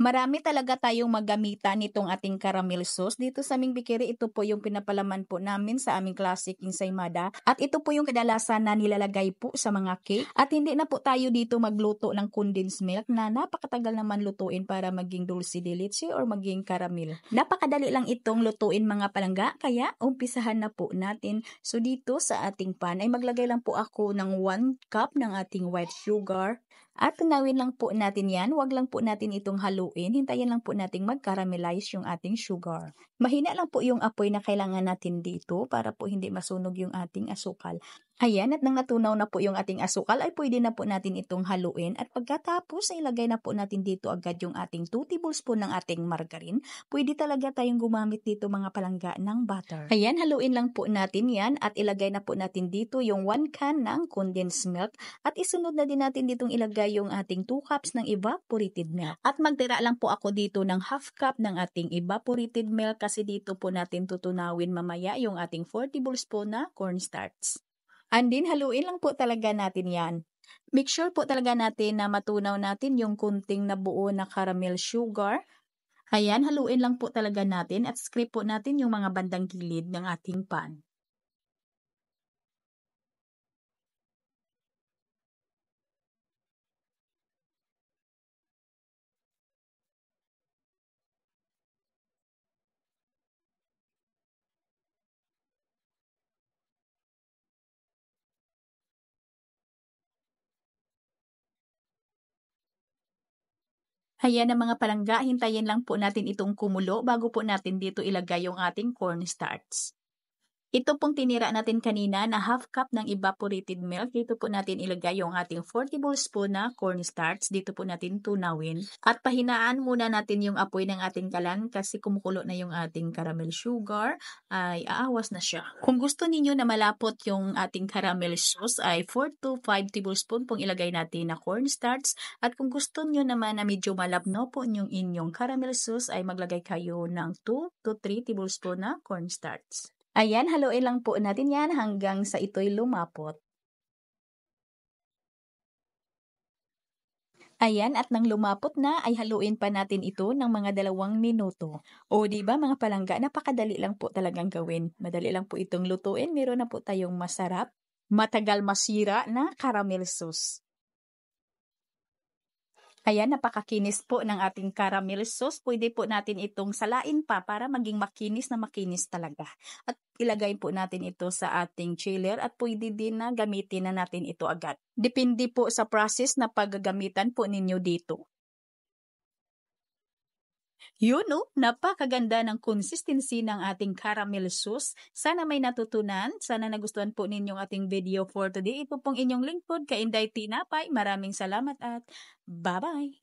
Marami talaga tayong maggamitan nitong ating caramel sauce. Dito sa aming bakery, ito po yung pinapalaman po namin sa aming classic ensaymada. At ito po yung kadalasan na nilalagay po sa mga cake. At hindi na po tayo dito magluto ng condensed milk na napakatagal naman lutuin para maging dulce de leche or maging caramel. Napakadali lang itong lutuin mga palangga, kaya umpisahan na po natin. So dito sa ating pan ay maglagay lang po ako ng 1 cup ng ating white sugar. At tunawin lang po natin yan, wag lang po natin itong haluin, hintayin lang po nating mag-caramelize yung ating sugar. Mahina lang po yung apoy na kailangan natin dito para po hindi masunog yung ating asukal. Ayan, at nang natunaw na po yung ating asukal ay pwede na po natin itong haluin at pagkatapos ay ilagay na po natin dito agad yung ating 2 tablespoon ng ating margarine. Pwede talaga tayong gumamit dito mga palangga ng butter. Ayan, haluin lang po natin yan at ilagay na po natin dito yung 1 can ng condensed milk at isunod na din natin ditong ilagay yung ating 2 cups ng evaporated milk. At magtira lang po ako dito ng half cup ng ating evaporated milk kasi dito po natin tutunawin mamaya yung ating 4 tablespoon na cornstarch. And then, haluin lang po talaga natin yan. Make sure po talaga natin na matunaw natin yung kunting nabuo na caramel sugar. Ayan, haluin lang po talaga natin at scrape po natin yung mga bandang gilid ng ating pan. Ayan ang mga palangga, hintayin lang po natin itong kumulo bago po natin dito ilagay yung ating cornstarch. Ito pong tinira natin kanina na half cup ng evaporated milk. Dito po natin ilagay yung ating 4 tablespoon na cornstarch. Dito po natin tunawin. At pahinaan muna natin yung apoy ng ating kalan kasi kumukulo na yung ating caramel sugar. Ay aawas na siya. Kung gusto ninyo na malapot yung ating caramel sauce ay 4 to 5 tablespoon pong ilagay natin na cornstarch. At kung gusto nyo naman na medyo malabno po yung inyong caramel sauce ay maglagay kayo ng 2 to 3 tablespoon na cornstarch. Ayan, haluin lang po natin yan hanggang sa ito'y lumapot. Ayan, at nang lumapot na ay haluin pa natin ito ng mga 2 minuto. O di ba mga palangga, napakadali lang po talagang gawin. Madali lang po itong lutuin. Meron na po tayong masarap, matagal masira na caramel sauce. Ayan, napakakinis po ng ating caramel sauce. Pwede po natin itong salain pa para maging makinis na makinis talaga. At ilagay po natin ito sa ating chiller at pwede din na gamitin na natin ito agad. Depende po sa process na paggagamitan po ninyo dito. Yun no, napakaganda ng consistency ng ating caramel sauce. Sana may natutunan, sana nagustuhan po ninyong ating video for today. Ito pong inyong lingkod, Kainday Tinapay. Maraming salamat at bye-bye!